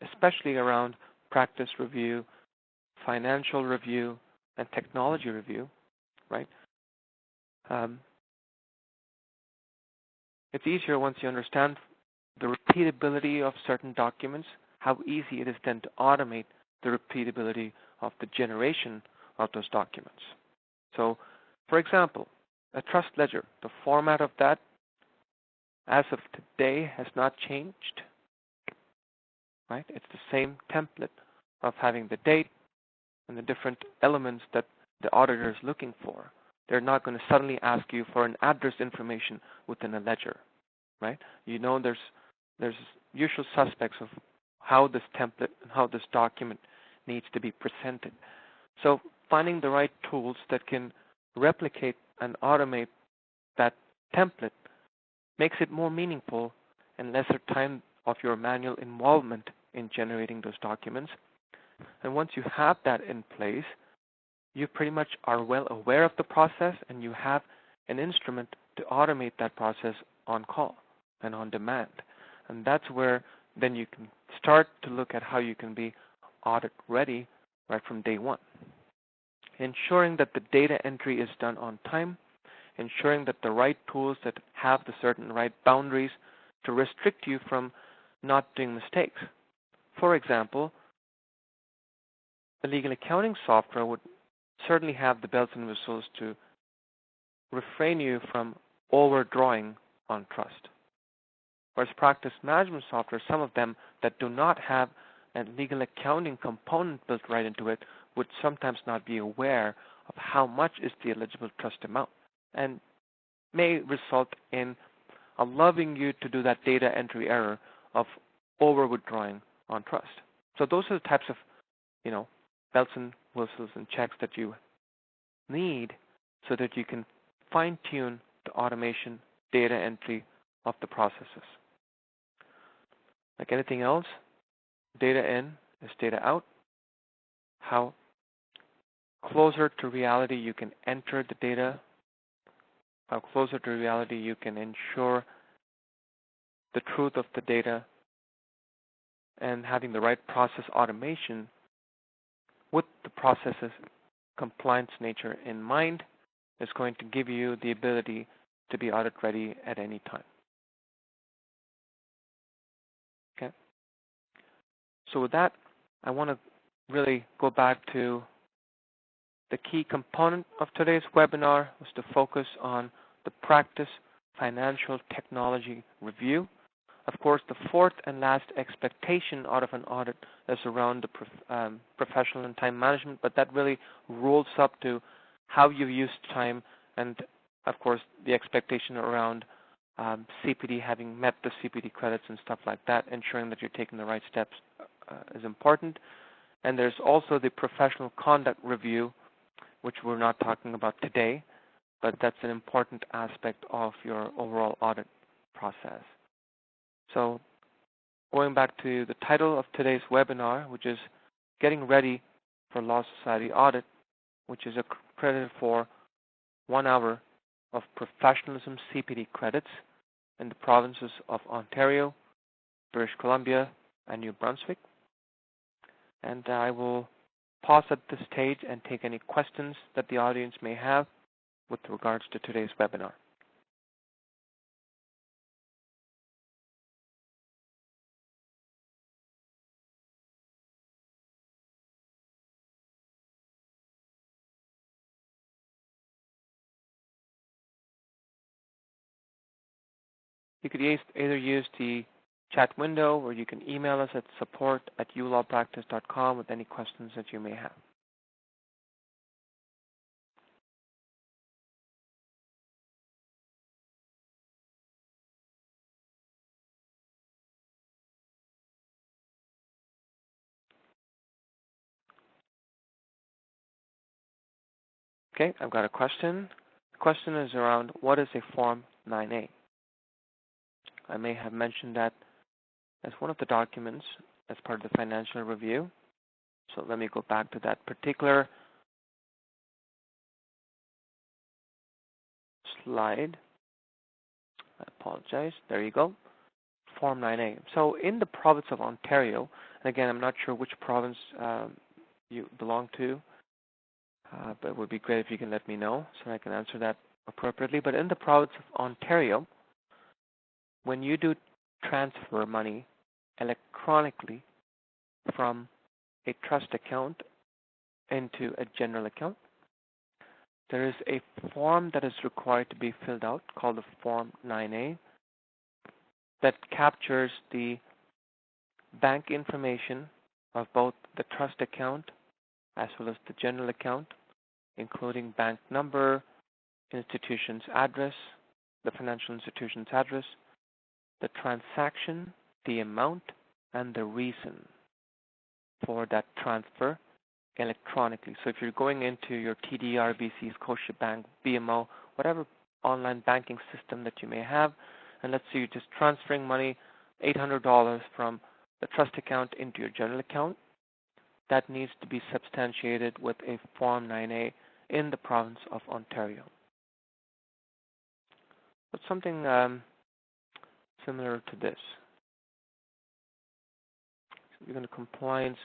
especially around practice review, financial review, and technology review, right? It's easier once you understand the repeatability of certain documents, how easy it is then to automate the repeatability of the generation of those documents. So, for example, a trust ledger, the format of that as of today has not changed, right? It's the same template of having the date and the different elements that the auditor is looking for. They're not going to suddenly ask you for an address information within a ledger, right? There's usual suspects of how this template and how this document needs to be presented. So finding the right tools that can replicate and automate that template makes it more meaningful and lesser time of your manual involvement in generating those documents. And once you have that in place, you pretty much are well aware of the process and you have an instrument to automate that process on call and on demand. And that's where then you can start to look at how you can be audit ready right from day one. Ensuring that the data entry is done on time, ensuring that the right tools that have the certain right boundaries to restrict you from not doing mistakes. For example, the legal accounting software would certainly have the bells and whistles to refrain you from overdrawing on trust. Whereas practice management software, some of them that do not have a legal accounting component built right into it, would sometimes not be aware of how much is the eligible trust amount, and may result in allowing you to do that data entry error of over withdrawing on trust. So those are the types of, bells and whistles and checks that you need so that you can fine-tune the automation data entry of the processes. Like anything else, data in is data out. How closer to reality you can enter the data, how closer to reality you can ensure the truth of the data, and having the right process automation with the process's compliance nature in mind is going to give you the ability to be audit ready at any time. Okay. So with that, I want to really go back to the key component of today's webinar was to focus on the practice financial technology review. Of course, the fourth and last expectation out of an audit is around the professional and time management, but that really rolls up to how you use time and, of course, the expectation around CPD, having met the CPD credits and stuff like that, ensuring that you're taking the right steps is important. And there's also the professional conduct review, which we're not talking about today, but that's an important aspect of your overall audit process. So going back to the title of today's webinar, which is Getting Ready for Law Society Audit, which is accredited for 1 hour of professionalism CPD credits in the provinces of Ontario, British Columbia, and New Brunswick. And I will pause at this stage and take any questions that the audience may have with regards to today's webinar. You could either use the chat window, or you can email us at support@ulawpractice.com with any questions that you may have. Okay, I've got a question. The question is around what is a Form 9A? I may have mentioned that as one of the documents as part of the financial review. So let me go back to that particular slide. I apologize. There you go. Form 9A. So in the province of Ontario, and again, I'm not sure which province you belong to, but it would be great if you can let me know so I can answer that appropriately. But in the province of Ontario, when you do transfer money electronically from a trust account into a general account, there is a form that is required to be filled out called the Form 9A that captures the bank information of both the trust account as well as the general account, including bank number, institution's address, the financial institution's address, the transaction, the amount, and the reason for that transfer electronically. So if you're going into your TD, RBC, Scotiabank, BMO, whatever online banking system that you may have, and let's say you're just transferring money, $800 from the trust account into your general account, that needs to be substantiated with a Form 9A in the province of Ontario. But something similar to this. So you're going to compliance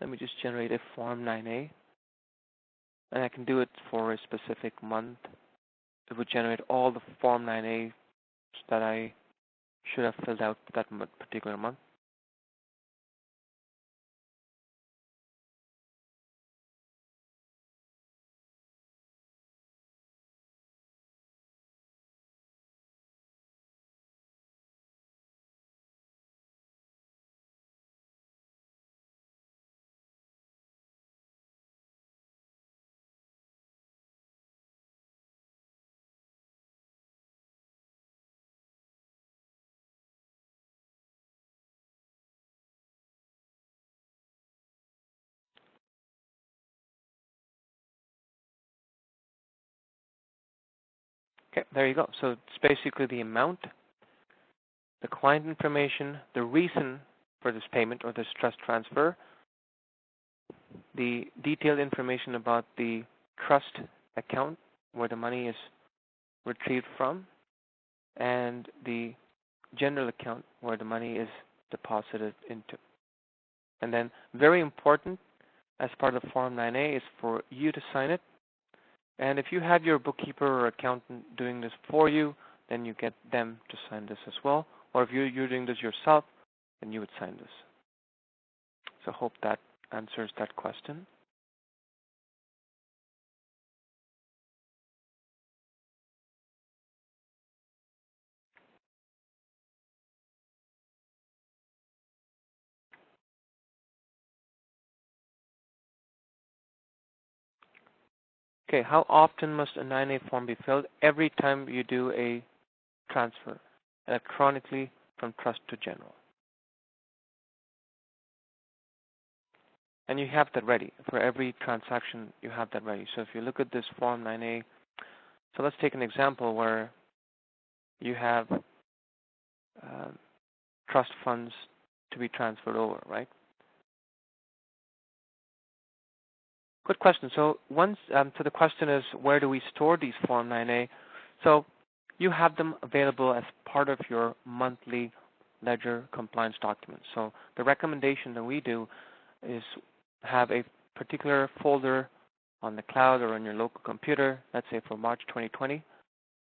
Let me just generate a Form 9A, and I can do it for a specific month. It would generate all the Form 9A that I should have filled out that particular month. Okay, there you go. So it's basically the amount, the client information, the reason for this payment or this trust transfer, the detailed information about the trust account where the money is retrieved from, and the general account where the money is deposited into. And then, very important, as part of Form 9A is for you to sign it. And if you have your bookkeeper or accountant doing this for you, then you get them to sign this as well. Or if you're doing this yourself, then you would sign this. So hope that answers that question. Okay, how often must a 9A form be filled? Every time you do a transfer electronically from trust to general. And you have that ready. For every transaction, you have that ready. So if you look at this Form 9A, so let's take an example where you have trust funds to be transferred over, right? Good question. So so the question is, where do we store these Form 9A? So you have them available as part of your monthly ledger compliance documents. So the recommendation that we do is have a particular folder on the cloud or on your local computer, let's say for March 2020.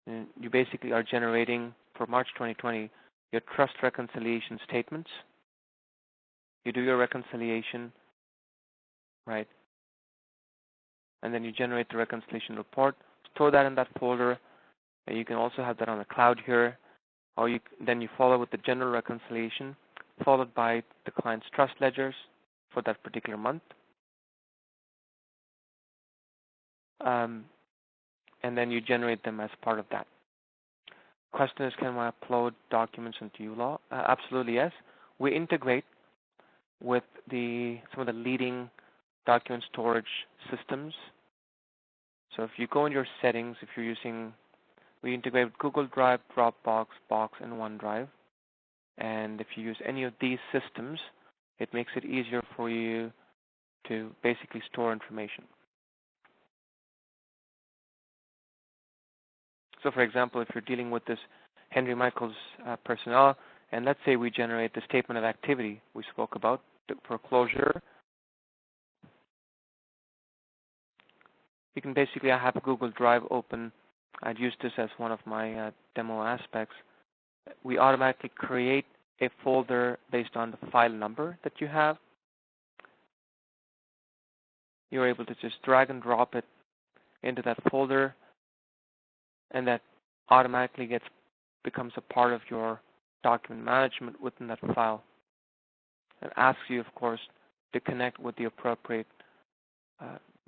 And you basically are generating, for March 2020, your trust reconciliation statements. You do your reconciliation, right? And then you generate the reconciliation report, store that in that folder. And you can also have that on the cloud here. Or then you follow with the general reconciliation, followed by the client's trust ledgers for that particular month. And then you generate them as part of that. Question is, can I upload documents into uLaw? Absolutely, yes. We integrate with some of the leading document storage systems. So if you go in your settings, if you're using, we integrate with Google Drive, Dropbox, Box, and OneDrive. And if you use any of these systems, it makes it easier for you to basically store information. So for example, if you're dealing with this Henry Michaels personnel, and let's say we generate the statement of activity we spoke about for closure, you can basically, I have Google Drive open. I'd use this as one of my demo aspects. We automatically create a folder based on the file number that you have. You're able to just drag and drop it into that folder, and that automatically becomes a part of your document management within that file. It asks you, of course, to connect with the appropriate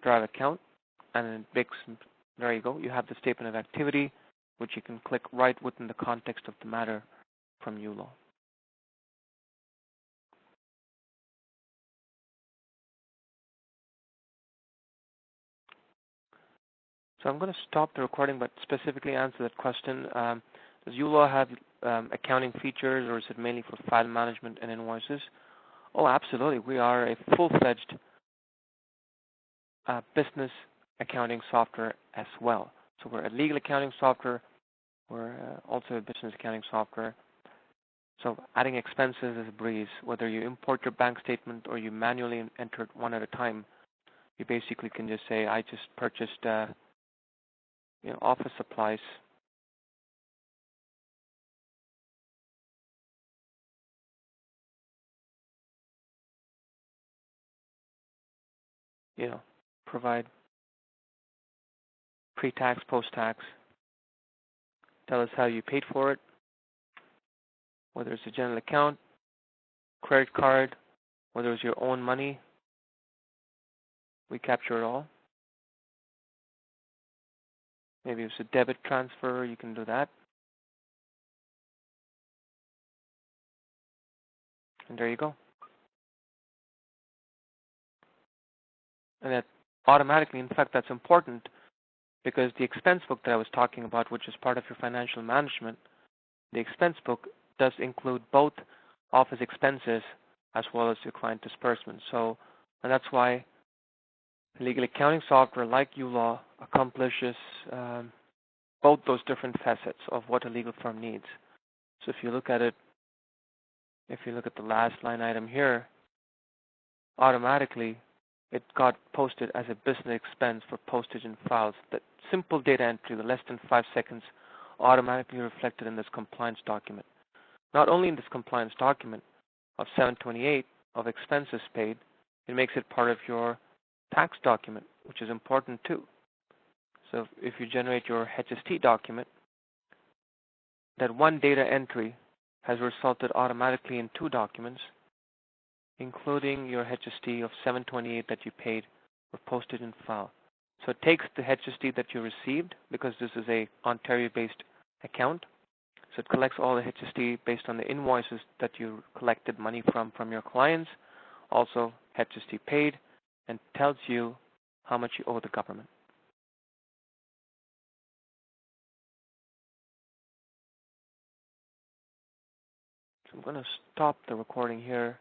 Drive account, and it makes, there you go, you have the statement of activity, which you can click right within the context of the matter from uLaw. So I'm going to stop the recording, but specifically answer that question. Does uLaw have accounting features, or is it mainly for file management and invoices? Oh, absolutely. We are a full-fledged business accounting software as well. So we're a legal accounting software. We're also a business accounting software. So adding expenses is a breeze. Whether you import your bank statement or you manually enter it one at a time, you basically can just say, I just purchased office supplies. Provide pre-tax, post-tax. Tell us how you paid for it, whether it's a general account, credit card, whether it's your own money. We capture it all. Maybe it's a debit transfer, you can do that. And there you go. And that automatically, in fact, that's important because the expense book that I was talking about, which is part of your financial management, the expense book does include both office expenses as well as your client disbursements. So, and that's why legal accounting software like uLaw accomplishes both those different facets of what a legal firm needs. So if you look at it, if you look at the last line item here, automatically it got posted as a business expense for postage and files. That simple data entry, the less than 5 seconds, automatically reflected in this compliance document. Not only in this compliance document of 728 of expenses paid, it makes it part of your tax document, which is important too. So if you generate your HST document, that one data entry has resulted automatically in 2 documents, including your HST of 728 that you paid for postage and file. So it takes the HST that you received, because this is a Ontario-based account. So it collects all the HST based on the invoices that you collected money from your clients, also HST paid, and tells you how much you owe the government. So I'm going to stop the recording here.